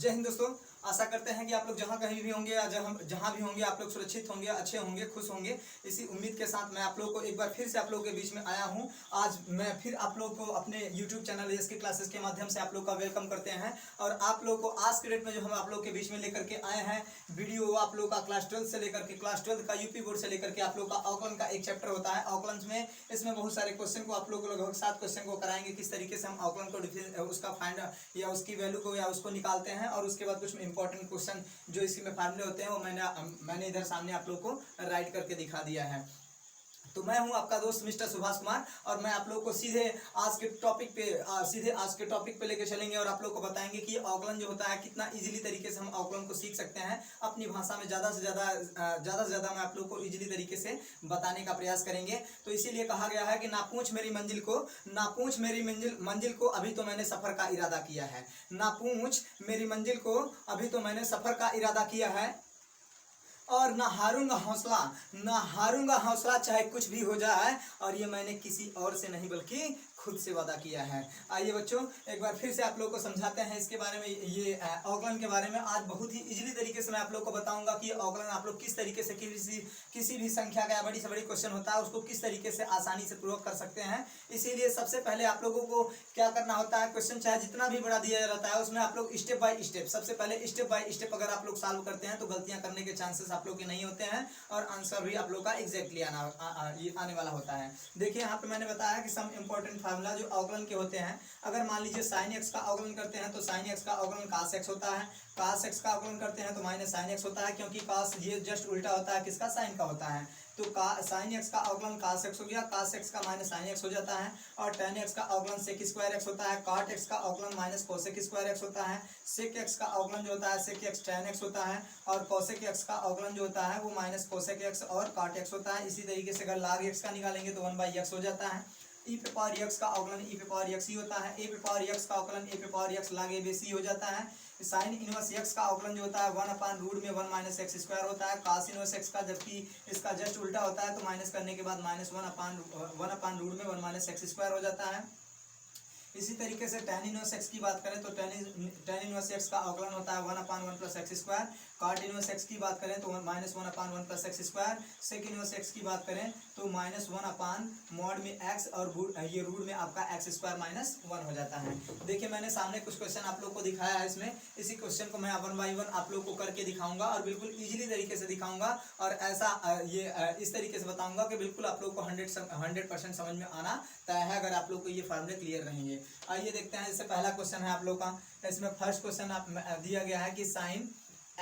जय हिंद दोस्तों। आशा करते हैं कि आप लोग जहां कहीं भी होंगे या जहां भी होंगे आप लोग सुरक्षित होंगे, अच्छे होंगे, खुश होंगे। इसी उम्मीद के साथ मैं आप लोगों को एक बार फिर से आप लोगों के बीच में आया हूं। आज मैं फिर आप लोगों को अपने YouTube चैनल एएसके क्लासेस के माध्यम से आप लोग का वेलकम करते हैं। और आप लोगों को आज के डेट में जो हम आप लोग के बीच में लेकर के आए हैं वीडियो, आप लोग का क्लास 12 से लेकर के क्लास 12 का यूपी बोर्ड से लेकर के आप लोग का आकलन का एक चैप्टर होता है। आकलन में इसमें बहुत सारे क्वेश्चन को आप लोग को लगभग 7 क्वेश्चन को कराएंगे, किस तरीके से हम आकलन को उसका फाइंड या उसकी वैल्यू को या उसको निकालते हैं। और उसके बाद कुछ इंपॉर्टेंट क्वेश्चन जो इसमें फार्मूले होते हैं वो मैंने इधर सामने आप लोग को राइट करके दिखा दिया है। तो मैं हूं आपका दोस्त मिस्टर सुभाष कुमार और मैं आप लोगों को सीधे आज के टॉपिक पे लेके चलेंगे और आप लोग को बताएंगे कि आकलन जो होता है कितना इजीली तरीके से हम आकलन को सीख सकते हैं। अपनी भाषा में ज़्यादा से ज़्यादा मैं आप लोग को इजीली तरीके से बताने का प्रयास करेंगे। तो इसीलिए कहा गया है कि ना पूछ मेरी मंजिल को अभी तो मैंने सफ़र का इरादा किया है। ना पूछ मेरी मंजिल को अभी तो मैंने सफ़र का इरादा किया है और ना हारूंगा हौसला चाहे कुछ भी हो जाए। और ये मैंने किसी और से नहीं बल्कि खुद से वादा किया है। आइए बच्चों एक बार फिर से आप लोगों को समझाते हैं इसके बारे में, ये आकलन के बारे में। आज बहुत ही इजीली तरीके से मैं आप लोग को बताऊंगा कि आकलन आप लोग किस तरीके से किसी भी संख्या का बड़ी से बड़ी क्वेश्चन होता है उसको किस तरीके से आसानी से पूर्ण कर सकते हैं। इसीलिए सबसे पहले आप लोगों को क्या करना होता है, क्वेश्चन चाहे जितना भी बड़ा दिया जाता है उसमें आप लोग स्टेप बाय स्टेप, सबसे पहले स्टेप बाय स्टेप अगर आप लोग सॉल्व करते हैं तो गलतियां करने के चांसेस आप लोग के नहीं होते हैं और आंसर भी आप लोग का एग्जैक्टली आने वाला होता है। देखिए यहाँ पे मैंने बताया कि सम इंपॉर्टेंट फार्मूला जो आकलन के होते हैं। अगर मान लीजिए sin x का आकलन करते हैं तो sin x का आकलन cos x होता है। cos x का आकलन करते हैं तो माइनस sin x होता है, क्योंकि cos ये जस्ट उल्टा होता है किसका, sin का होता है। तो sin x का आकलन cos x हो गया, cos x का माइनस sin x हो जाता है। और tan x का आकलन sec स्क्वायर x होता है, cot x का आकलन माइनस cosec स्क्वायर x होता है। sec x का आकलन जो होता है sec x tan x होता है और cosec x का आकलन जो होता है वो माइनस cosec x और cot x होता है। इसी तरीके से अगर log x का निकालेंगे तो 1/x हो जाता है। e पे पावर x का आकलन e पे पावर x ही होता है। a पे पावर x का आकलन a पे power x log a base ही हो जाता है। साइन इनवर्स x का आकलन जो होता है 1/रूट में 1 माइनस एक्स स्क्वायर होता है। cos इनवर्स x का जबकि इसका जस्ट उल्टा होता है तो माइनस करने के बाद माइनस 1/रूट में 1 माइनस एक्स स्क्वायर हो जाता है। इसी तरीके से tan इनवर्स x की बात करें तो tan इनवर्स x का आकलन होता है 1/1 plus x square. cot inverse x की बात करें तो minus 1/1 plus x square. sec inverse x की बात करें तो माइनस 1/mod में x और ये रूट में आपका एक्स स्क्वायर माइनस 1 हो जाता है। देखिए मैंने सामने कुछ क्वेश्चन आप लोग को दिखाया है, इसमें इसी क्वेश्चन को मैं 1 बाई 1 आप लोग को करके दिखाऊंगा और बिल्कुल ईजिली तरीके से दिखाऊंगा और ऐसा इस तरीके से बताऊंगा कि बिल्कुल आप लोग को 100% समझ में आना तय है अगर आप लोग को ये फार्मूले क्लियर रहेंगे। आइए देखते हैं। इससे पहला क्वेश्चन है आप लोग का, इसमें फर्स्ट क्वेश्चन दिया गया है कि साइन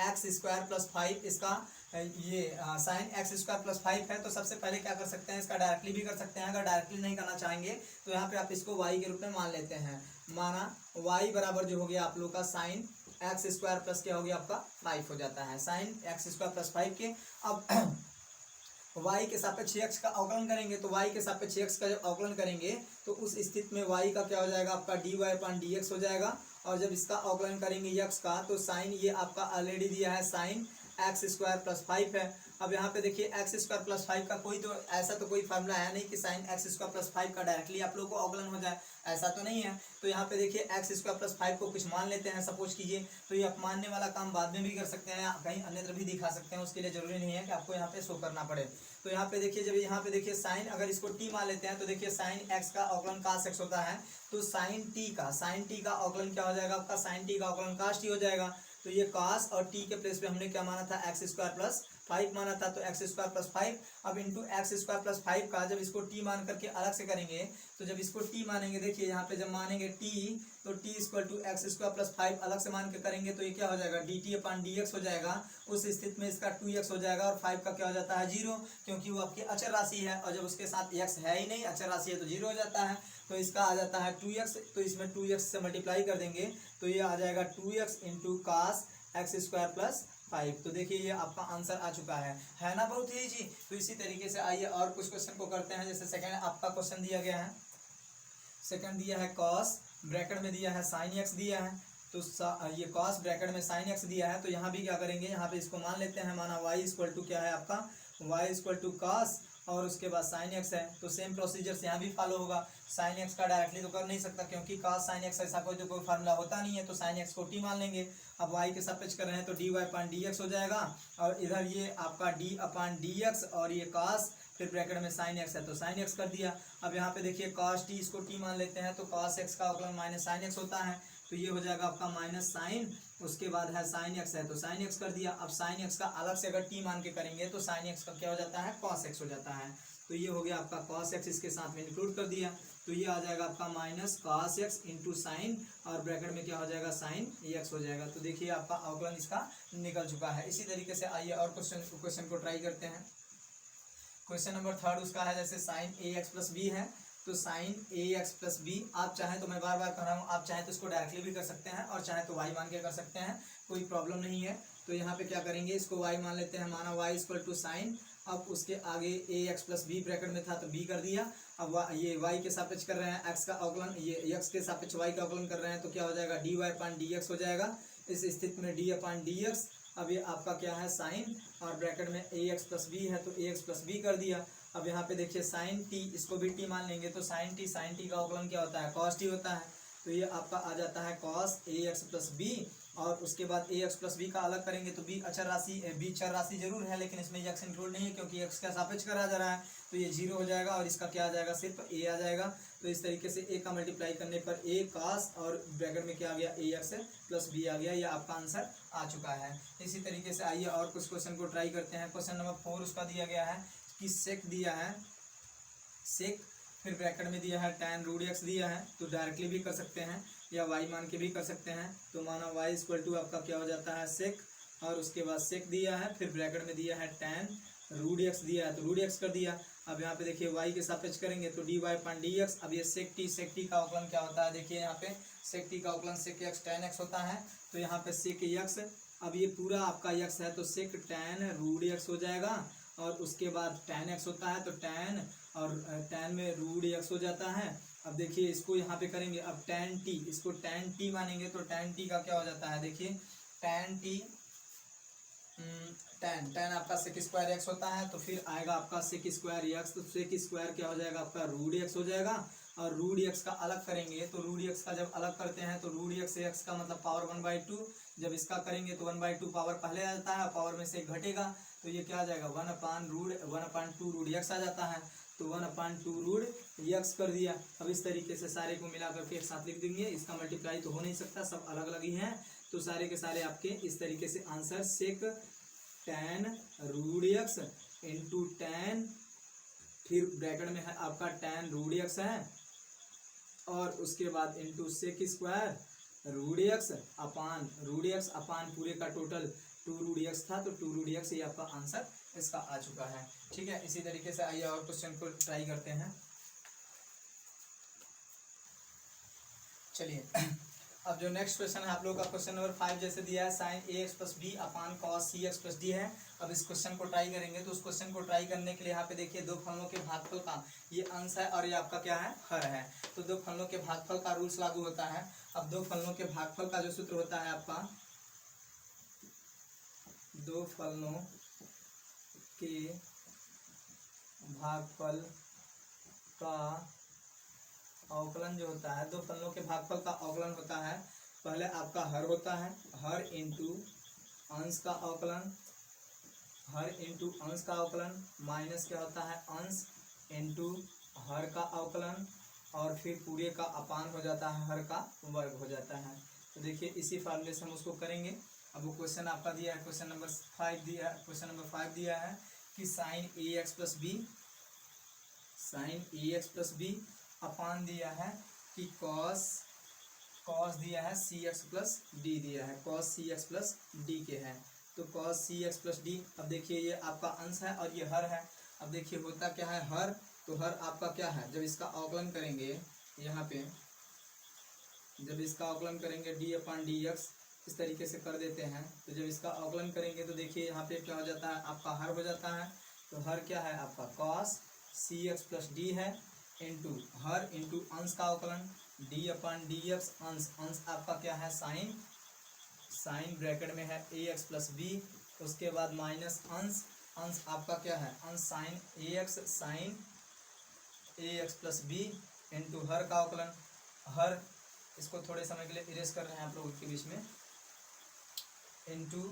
एक्स स्क्वायर प्लस 5 इसका ये साइन एक्स स्क्वायर प्लस 5 है। तो सबसे पहले क्या कर सकते हैं, इसका डायरेक्टली भी कर सकते हैं। अगर डायरेक्टली नहीं करना चाहेंगे तो यहाँ पे आप इसको y के रूप में मान लेते हैं। माना y बराबर जो हो गया आप लोग का साइन एक्स स्क्वायर प्लस क्या हो गया आपका 5 हो जाता है। साइन एक्स स्क्वायर प्लस 5 के अब y के सापेक्ष x का अवकलन करेंगे तो y के सापेक्ष x का जब अवकलन करेंगे तो उस स्थिति में y का क्या हो जाएगा आपका dy/dx हो जाएगा। और जब इसका अवकलन करेंगे x का तो साइन ये आपका ऑलरेडी दिया है साइन एक्स स्क्वायर प्लस 5 है। अब यहाँ पे देखिए एक्स स्क्वायर प्लस 5 का कोई फार्मूला है नहीं कि साइन एक्स स्क्वायर प्लस 5 का डायरेक्टली आप लोग को अवकलन हो जाए, ऐसा तो नहीं है। तो यहाँ पे देखिए एक्स स्क्वायर प्लस 5 को कुछ मान लेते हैं, सपोज कीजिए। तो ये आप मानने वाला काम बाद में भी कर सकते हैं, कहीं अन्यत्र भी दिखा सकते हैं, उसके लिए जरूरी नहीं है कि आपको यहाँ पे शो करना पड़े। तो यहाँ पे देखिए, जब यहाँ पे देखिए साइन अगर इसको टी मान लेते हैं तो देखिए साइन एक्स का अवकलन cos x होता है। तो साइन टी का अवकलन क्या हो जाएगा आपका, साइन टी का अवकलन cos t हो जाएगा। तो ये cos और t के प्लेस पे हमने क्या माना था, एक्स स्क्वायर प्लस 5 माना था। तो एक्स स्क्वायर प्लस 5 अब इंटू एक्स स्क्वायर प्लस 5 का जब इसको t मान करके अलग से करेंगे तो जब इसको t मानेंगे, देखिए यहाँ पे जब मानेंगे t तो t equal to x square plus 5 अलग से मान के करेंगे तो ये क्या हो जाएगा dt/dx हो जाएगा। उस स्थिति में इसका 2x हो जाएगा और 5 का क्या हो जाता है 0, क्योंकि वो आपकी अचर राशि है और जब उसके साथ x है ही नहीं, अचर राशि है तो 0 हो जाता है। तो इसका आ जाता है 2x, तो इसमें 2x से मल्टीप्लाई कर देंगे तो ये आ जाएगा 2x into cos x square plus 5। तो देखिए ये आपका आंसर आ चुका है ना, बहुत ही इजी। तो इसी तरीके से आइए और कुछ क्वेश्चन को करते हैं। जैसे सेकंड आपका क्वेश्चन दिया गया है, सेकंड दिया है कॉस ब्रैकेट में दिया है साइन एक्स दिया है। तो ये कॉस ब्रैकेट में साइन एक्स दिया है तो यहाँ भी क्या करेंगे, यहाँ पे इसको मान लेते हैं। माना y इक्वल टू क्या है आपका, y इक्वल टू कॉस और उसके बाद साइन एक्स है, तो सेम प्रोसीजर से यहाँ भी फॉलो होगा। साइन एक्स का डायरेक्टली तो कर नहीं सकता क्योंकि cos साइन एक्स ऐसा कोई फार्मूला होता नहीं है, तो साइन एक्स को टी मान लेंगे। अब y के सापेक्ष कर रहे हैं तो dy अपान डी एक्स हो जाएगा, और इधर ये आपका d अपान डी एक्स और ये cos फिर ब्रैकेट में साइन एक्स है तो साइन एक्स कर दिया। अब यहाँ पे देखिए cos t इसको t मान लेते हैं तो cos x का अवकलन माइनस साइन एक्स होता है, तो ये हो जाएगा आपका माइनस साइन, उसके बाद है साइन एक्स है तो साइन एक्स कर दिया। अब साइन एक्स का अलग से अगर t मान के करेंगे तो साइन एक्स का क्या हो जाता है, cos x हो जाता है, तो ये हो गया आपका cos x, इसके साथ में इंक्लूड कर दिया, तो ये आ जाएगा आपका minus cos x into sine और ब्रैकेट में क्या हो जाएगा साइन x हो जाएगा। तो देखिए आपका अवकलन इसका निकल चुका है। इसी तरीके से आइए और क्वेश्चन को ट्राई करते हैं। क्वेश्चन नंबर 3 उसका है जैसे sign a x plus B है, तो sign a x plus B, आप चाहें तो मैं बार बार कह रहा हूँ, आप चाहें तो इसको डायरेक्टली भी कर सकते हैं और चाहे तो y मान के कर सकते हैं, कोई प्रॉब्लम नहीं है। तो यहाँ पे क्या करेंगे, इसको y मान लेते हैं, माना y इक्वल टू साइन, अब उसके आगे ए एक्स प्लस बी ब्रैकेट में था तो b कर दिया। अब ये y के सापेक्ष कर रहे हैं x का अवकलन, ये x के सापेक्ष y का अवकलन कर रहे हैं तो क्या हो जाएगा dy अपान डी एक्स हो जाएगा। इस स्थिति में d अपान डी एक्स, अब ये आपका क्या है साइन और ब्रैकेट में ए एक्स प्लस बी है तो ए एक्स प्लस बी कर दिया। अब यहाँ पे देखिए साइन टी, इसको भी टी मान लेंगे तो साइन टी का अवकलन क्या होता है, कॉस टी होता है, तो ये आपका आ जाता है cos A x plus B, और उसके बाद ए एक्स प्लस बी का अलग करेंगे तो बी अचर राशि जरूर है लेकिन इसमें एक्स इंक्लूड नहीं है क्योंकि एक्स का सापेक्ष करा जा रहा है, तो ये 0 हो जाएगा और इसका क्या आ जाएगा, सिर्फ ए आ जाएगा। तो इस तरीके से ए का मल्टीप्लाई करने पर ए कॉस और ब्रैकेट में क्या आ गया, ए एक्स प्लस बी आ गया, ये आपका आंसर आ चुका है। इसी तरीके से आइए और कुछ क्वेश्चन को ट्राई करते हैं। क्वेश्चन नंबर 4 उसका दिया गया है कि सेक दिया है, सेक फिर ब्रैकेट में दिया है tan रूट एक्स दिया है, तो डायरेक्टली भी कर सकते हैं या y मान के भी कर सकते हैं। तो माना y इक्वल टू आपका क्या हो जाता है सेक, और उसके बाद सेक दिया है फिर ब्रैकेट में दिया है tan रूट एक्स दिया है तो रूट एक्स कर दिया। अब यहाँ पे देखिए y के सापेक्ष करेंगे तो dy अपान डी एक्स। अब ये सेक टी का अवकलन क्या होता है, देखिए यहाँ पे सेक टी का अवकलन सेक एक्स tan एक्स होता है, तो यहाँ पे सेक एक्स, अब ये पूरा आपका x है तो सेक tan रूट एक्स हो जाएगा, और उसके बाद tan x होता है तो tan और tan में रूट एक्स हो जाता है। अब देखिए इसको यहाँ पे करेंगे, अब tan t, इसको tan t मानेंगे तो tan t का क्या हो जाता है, देखिए tan t tan आपका सेक स्क्वायर एक्स होता है, तो फिर आएगा आपका सेक स्क्वायर एक्स, तो सेक स्क्वायर क्या हो जाएगा आपका रूट एक्स हो जाएगा, और रूट एक्स का अलग करेंगे तो रूट एक्स का जब अलग करते हैं तो रूट एक्स का मतलब पावर 1/2, जब इसका करेंगे तो 1/2 पावर पहले आ जाता है, पावर में से घटेगा तो ये क्या आ जाएगा 1/2 रूट एक्स आ जाता है, तो 1/2 रूट एक्स कर दिया। अब इस तरीके से सारे को मिला करके एक साथ लिख देंगे, इसका मल्टीप्लाई तो हो नहीं सकता, सब अलग अलग ही हैं, तो सारे के सारे आपके इस तरीके से answer sec tan root x into tan, फिर ब्रैकेट में है आपका tan रूट एक्स है, और उसके बाद into sec square root x upon पूरे का टोटल 2 रूट एक्स था तो 2 रूट एक्स, ये आपका आंसर इसका आ चुका है। ठीक है, इसी तरीके से आइए और क्वेश्चन को ट्राई करते हैं। चलिए अब जो नेक्स्ट क्वेश्चन है आप लोगों का क्वेश्चन नंबर 5 जैसे दिया है sine a x plus b upon cos c x plus d है। अब इस क्वेश्चन को ट्राई करेंगे, तो उस क्वेश्चन को ट्राई करने के लिए यहाँ पे देखिए दो फलनों के भागफल का ये अंश है और ये आपका क्या है, हर है, तो दो फलनों के भागफल का रूल्स लागू होता है। अब दो फलनों के भागफल का जो सूत्र होता है आपका, दो फलनों के भागफल का अवकलन जो होता है, दो फलनों के भागफल का अवकलन होता है, पहले आपका हर होता है, हर इंटू अंश का अवकलन, हर इंटू अंश का अवकलन माइनस क्या होता है अंश इंटू हर का अवकलन, और फिर पूरे का अपान हो जाता है, हर का वर्ग हो जाता है। तो देखिए इसी फार्मूले से हम उसको करेंगे। अब वो क्वेश्चन आपका दिया है, क्वेश्चन नंबर 5 दिया है कि sign a x plus b अपान दिया है कि कॉस दिया है सी एक्स प्लस डी दिया है, cos c x plus D के हैं, तो cos c x plus D. अब देखिए ये आपका अंश है और ये हर है। अब देखिए होता क्या है हर, तो हर आपका क्या है, जब इसका अवकलन करेंगे यहाँ पे, जब इसका अवकलन करेंगे डी अपान डी एक्स, इस तरीके से कर देते हैं, तो जब इसका अवकलन करेंगे तो देखिए यहाँ पे क्या हो जाता है आपका हर हो जाता है, तो हर क्या है आपका cos c x plus d है, इंटू हर इंटू अंश का अवकलन डी अपान डी एक्स, अंश आपका क्या है साइन ब्रैकेट में है ए एक्स प्लस बी, उसके बाद माइनस अंश अंश आपका क्या है, अंश sign a x sign a x plus b into हर का अवकलन, हर इसको थोड़े समय के लिए इरेज कर रहे हैं आप लोगों के बीच में, इंटू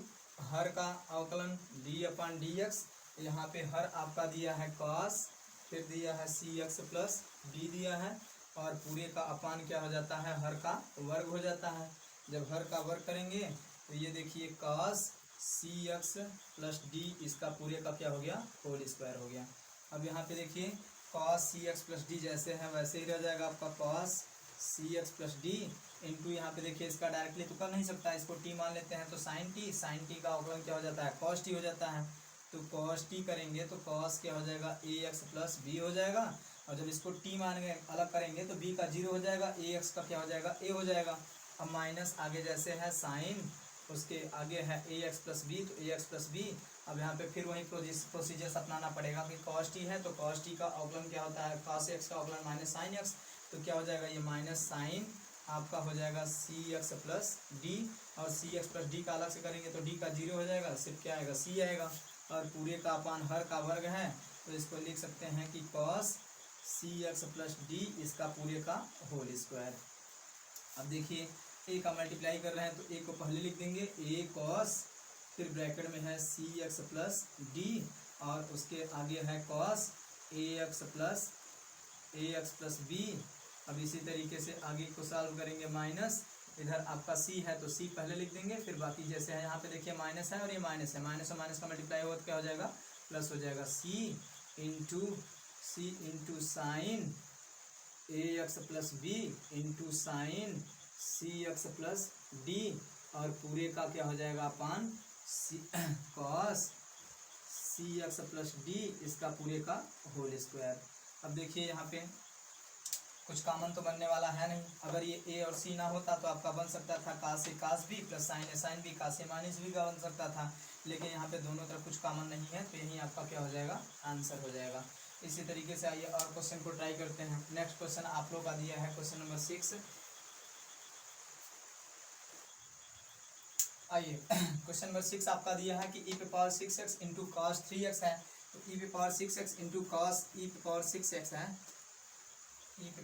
हर का अवकलन डी अपन डी एक्स, यहाँ पे हर आपका दिया है कॉस, फिर दिया है सी एक्स प्लस डी दिया है, और पूरे का अपान क्या हो जाता है, हर का वर्ग हो जाता है। जब हर का वर्ग करेंगे तो ये देखिए cos c x plus d, इसका पूरे का क्या हो गया, होल स्क्वायर हो गया। अब यहाँ पे देखिए cos c x plus D जैसे है वैसे ही रह जाएगा आपका cos c x plus D into यहाँ पे देखिए इसका डायरेक्टली तो कर नहीं सकता, इसको टी मान लेते हैं तो साइन टी का अवकलन क्या हो जाता है, कॉस टी हो जाता है। तो कॉस टी करेंगे तो कॉस क्या हो जाएगा, ए एक्स प्लस बी हो जाएगा, और जब इसको टी मानेंगे अलग करेंगे तो बी का जीरो हो जाएगा, ए एक्स का क्या हो जाएगा, ए हो जाएगा। अब माइनस आगे जैसे है साइन, उसके आगे है ए एक्स प्लस बी, तो ए एक्स प्लस बी। अब यहाँ पे फिर वही प्रोसीजर्स अपनाना पड़ेगा कि कॉस टी है तो कॉस टी का अवकलन क्या होता है, कॉस एक्स का अवकलन माइनस साइन एक्स, तो क्या हो जाएगा, ये माइनस साइन आपका हो जाएगा सी एक्स प्लस डी, और सी एक्स प्लस डी का अलग से करेंगे तो डी का जीरो हो जाएगा, सिर्फ क्या आएगा, सी आएगा, और पूरे का अपान हर का वर्ग है तो इसको लिख सकते हैं कि cos c x plus d, इसका पूरे का होल स्क्वायर। अब देखिए ए का मल्टीप्लाई कर रहे हैं तो ए को पहले लिख देंगे, ए कॉस, फिर ब्रैकेट में है सी एक्स प्लस डी, और उसके आगे है cos A x plus B. अब इसी तरीके से आगे को सॉल्व करेंगे, माइनस इधर आपका सी है तो सी पहले लिख देंगे, फिर बाकी जैसे है यहाँ पे देखिए माइनस है और ये माइनस है, माइनस और माइनस का मल्टीप्लाई होगा तो क्या हो जाएगा, प्लस हो जाएगा, c into sine a x plus b into sine c x plus d, और पूरे का क्या हो जाएगा upon c cos c x plus d, इसका पूरे का होल स्क्वायर। अब देखिए यहाँ पे कुछ कॉमन तो बनने वाला है नहीं, अगर ये ए और सी ना होता तो आपका बन सकता था कास ए कास बी प्लस साइन ए साइन बी, कास ए माइनस बी का बन सकता था, लेकिन यहाँ पे दोनों तरफ कुछ कॉमन नहीं है तो यही आपका क्या हो जाएगा, आंसर हो जाएगा। इसी तरीके से आइए और क्वेश्चन को ट्राई करते हैं। नेक्स्ट क्वेश्चन आप लोग का दिया है क्वेश्चन नंबर 6। आइए क्वेश्चन नंबर 6 आपका दिया है कि e पे power 6x into cos 3x है, तो e पे power 6x into cos e पे पावर 6x है, e पे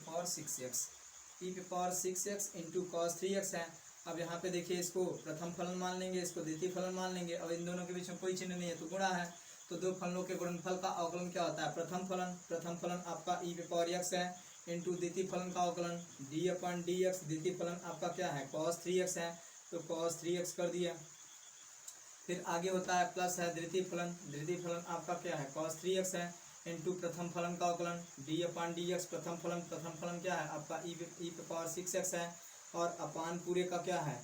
power 6x into cos 3x है। अब यहाँ पे देखिए इसको प्रथम फलन मान लेंगे, इसको द्वितीय फलन मान लेंगे, और इन दोनों के बीच में कोई चिन्ह नहीं है तो गुणा है, तो दो फलनों के गुणनफल का अवकलन क्या होता है, प्रथम फलन आपका e पे पावर x है इंटू द्वितीय फलन का अवकलन d अपन डी एक्स, द्वितीय फलन आपका क्या है, cos 3x है, तो cos 3x कर दिया। फिर आगे होता है प्लस है द्वितीय फलन आपका क्या है, cos 3x है इंटू प्रथम फलन का अवकलन d अपन डी एक्स, प्रथम फलन क्या है आपका e पे पावर 6x है, और अपान पूरे का क्या है,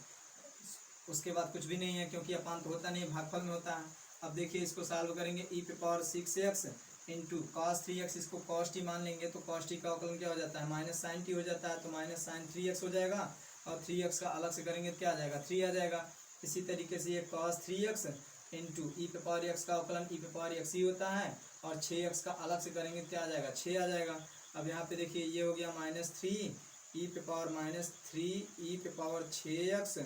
उसके बाद कुछ भी नहीं है क्योंकि अपान तो होता नहीं है, भागफल में होता है। अब देखिए इसको सॉल्व करेंगे, e पे power 6x into cos 3x, इसको cos t मान लेंगे तो cos t का अवकलन क्या हो जाता है, माइनस साइन टी हो जाता है, तो माइनस साइन 3x हो जाएगा, और 3x का अलग से करेंगे तो क्या आ जाएगा, 3 आ जाएगा। इसी तरीके से ये cos 3x इंटू ई पे पावर x का अवकलन e पे पावर x ही होता है, और 6x का अलग से करेंगे तो क्या आ जाएगा, 6 आ जाएगा। अब यहाँ पे देखिए ये हो गया -3 ई पे पावर -3 ई पे पावर 6x,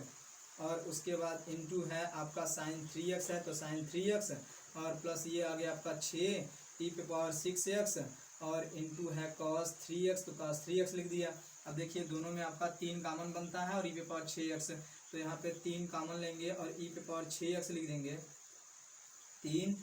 और उसके बाद इंटू है आपका साइन 3x है तो साइन 3x, और प्लस ये आ गया आपका 6 ई पे पावर 6x, और इंटू है cos 3x, तो cos 3x लिख दिया। अब देखिए दोनों में आपका 3 कॉमन बनता है और e पे पावर 6x, तो यहाँ पे 3 कॉमन लेंगे और e पे पावर 6x लिख देंगे, 3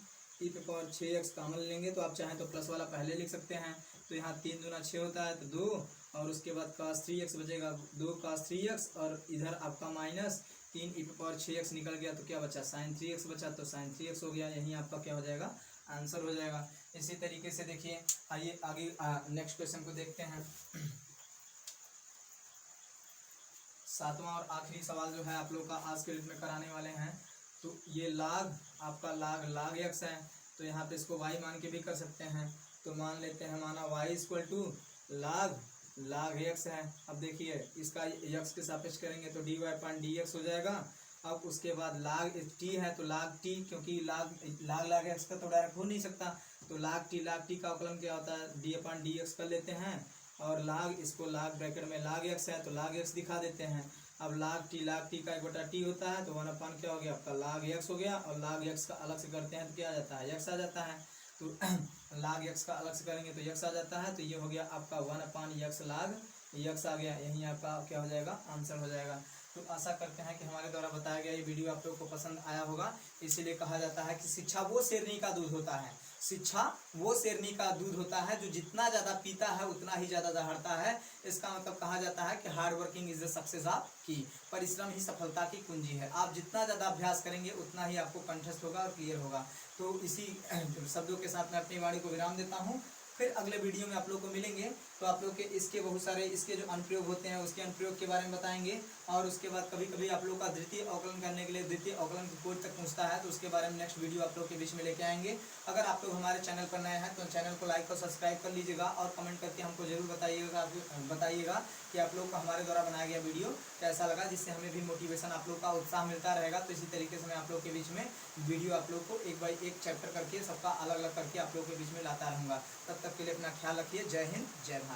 e पे पावर 6x कॉमन लेंगे तो आप चाहें तो प्लस वाला पहले लिख सकते हैं, तो यहाँ 3 दूना 6 होता है तो 2, और उसके बाद cos 3x बचेगा 2 cos 3x, और इधर आपका माइनस 3 ई पे पावर 6x निकल गया तो क्या बचा, साइन 3x बचा, तो साइन 3x हो गया, यहीं आपका क्या हो जाएगा, आंसर हो जाएगा। इसी तरीके से देखिए आइए आगे नेक्स्ट क्वेश्चन को देखते हैं। 7वां और आखिरी सवाल जो है आप लोग का आज के डेट में कराने वाले हैं, तो ये आपका लाग x है, तो यहाँ पे इसको y मान के भी कर सकते हैं, तो मान लेते हैं माना y इक्वल टू लाग x है। अब देखिए इसका x के सापेक्ष करेंगे तो dy अपन dx हो जाएगा। अब उसके बाद लाग t है तो लाग t, क्योंकि लाग x का तो डायरेक्ट हो नहीं सकता, तो लाग t का अवकलन क्या होता है, d अपन dx कर लेते हैं, और इसको लाग ब्रैकेट में लाग x है तो लाग x दिखा देते हैं। अब लाग टी का 1/t होता है, तो 1/, क्या हो गया आपका log x हो गया, और log x का अलग से करते हैं तो क्या आ जाता है, x आ जाता है। तो log x का अलग से करेंगे तो x आ जाता है, तो ये हो गया आपका 1/x log x आ गया, यही आपका क्या हो जाएगा, आंसर हो जाएगा। तो आशा करते हैं कि हमारे द्वारा बताया गया ये वीडियो आप लोग को पसंद आया होगा। इसीलिए कहा जाता है कि शिक्षा वो शेरनी का दूध होता है, शिक्षा वो शेरनी का दूध होता है जो जितना ज़्यादा पीता है उतना ही ज़्यादा दहाड़ता है। इसका मतलब कहा जाता है कि hard working is the success of की, परिश्रम ही सफलता की कुंजी है। आप जितना ज़्यादा अभ्यास करेंगे उतना ही आपको कंठस्थ होगा और क्लियर होगा। तो इसी शब्दों के साथ मैं अपनी वाणी को विराम देता हूँ। फिर अगले वीडियो में आप लोग को मिलेंगे, तो आप लोग के इसके बहुत सारे इसके जो अनुप्रयोग होते हैं उसके अनुप्रयोग के बारे में बताएंगे। और उसके बाद कभी कभी आप लोग का द्वितीय अवकलन करने के लिए द्वितीय अवकलन की कोड तक पूछता है, तो उसके बारे में नेक्स्ट वीडियो आप लोग के बीच में लेके आएंगे। अगर आप लोग हमारे चैनल पर नए हैं तो चैनल को लाइक और सब्सक्राइब कर लीजिएगा, और कमेंट करके हमको जरूर बताइएगा कि आप लोग का हमारे द्वारा बनाया गया वीडियो कैसा लगा, जिससे हमें भी मोटिवेशन, आप लोग का उत्साह मिलता रहेगा। तो इसी तरीके से मैं आप लोग के बीच में वीडियो आप लोग को एक बाई एक चैप्टर करके सबका अलग अलग करके आप लोग के बीच में लाता रहूँगा। तब तक के लिए अपना ख्याल रखिए। जय हिंद, जय भारत।